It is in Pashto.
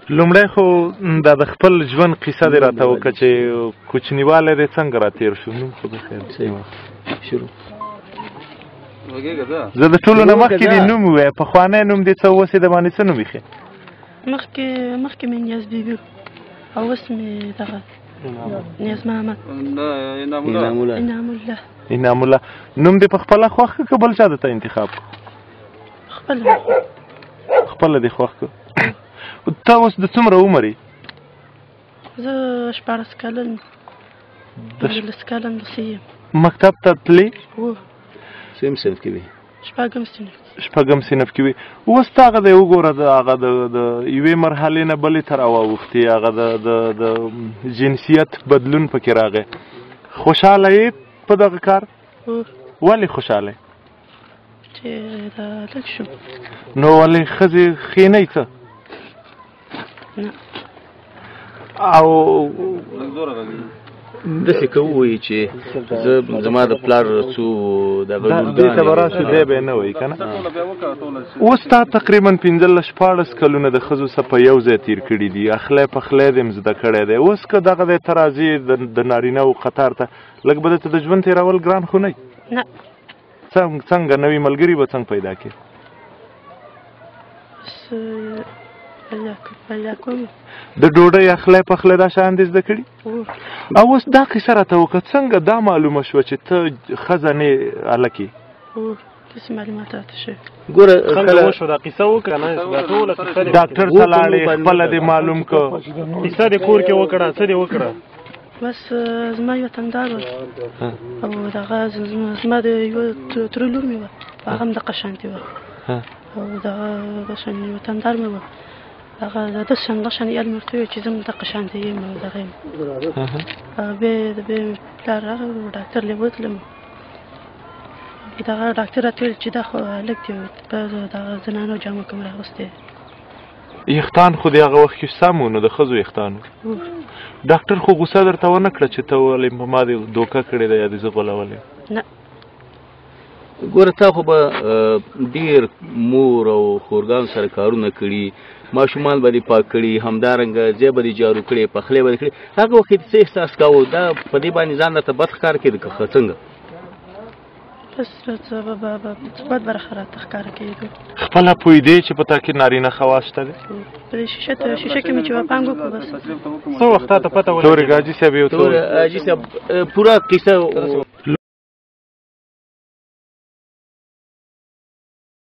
لومړی خو دا د خپل ژوند قصه دې راته وکړه چې کوچنیوالی دې څنګه راتېر شو نوم خو بخیر شروع زه د ټولو نه مخکې دې نوم ووایه پخوانی نوم دې څه اوس یې د باندې څه نوم ایښی مخکې مې نیاز بیبي او اوس مې دغه نیاز محمد انعام الله نوم دې په خپله خوښ کړه که بل چا درته انتخاب کړو خپله دې خوښ کړو ته اوس د څومره عمر یې زه 14 کلن 15 کلن داسې یم مکتب ته تلې څوم صنف کې وې شپږم صنف کې وې اوس ته هغه دی وګوره د هغه د یوې مرحلې نه بلې ته راواوښتې هغه د جنسیت بدلون پکې راغی خوشحاله یې په دغه کار ولې خوشحاله یې چې دا لږ شو نو ولې ښځې ښې څه او داسې که ووایي چې زما د پلار څو دې ته به راشو دی به یې نه وایي که نه اوس تا تقریبا 15-14 کلونه د ښځو څه په یو ځای تېر کړي دي اخلی پخلی دې م زده کړی دی اوس که دغه دی ته راځې د نارینهو قطار ته لږ به درته د ژوند تېرول ګران خو نه وي څنګه نوي ملګري به څنګه پیدا کړې د ډوډۍ اخلی پخلی دا شیان دې زده کړي او اوس دا کیسه راته وکړه څنګه دا معلومه شوه چې ته ښځه نه یې هلک یې داسې معلومات راته شوي ګوره ډاکټر ته لاړې خپله دې معلوم کړه کیسه دې کور کې وکړه څه دې وکړه بس زما یو تندار و او دغه زما د یوه تره لور مې وه هغه هم دغه شانتې وه او دغه شان یو تندار مې وه هغه داسې شان یاد مې ورته وویل چې زه هم دغه شانتې یم او دغه یم بیا د بیا مې پلار راغی ډاکټر لی بوتلم دغه ډاکټر راته ویل چې دا خو هلک دی دغه زنانو جامه کوم راغوستی یختان خو د هغه وخت کې سم و نو د ښځو یختان ډاکټر خو غوسه درته ونه کړه چې ته ولې په ما دې دوکه کړې ده یا دې زه غولولی نه ګوره تا خو به ډېر مور او خورګانو سره کارونه کړي ماشومان به دې پاک کړي همدارنګه ځای به دې جارو کړي پخلی به دې کړي هغه وخت کې څه احساس کوو دا په دې باندې ځان راته بد ښکار کېده که څنګه بس مثبت برخه راته ښکاره کېدو خپله پوهېدې چې په تا کې نارینه خواص شته دی په دې شیشه کې مې چې پانګ وکړو بس څه وخت تا ته پته تورې ګاجي صاحب یو حاجي صاحب پوره قصه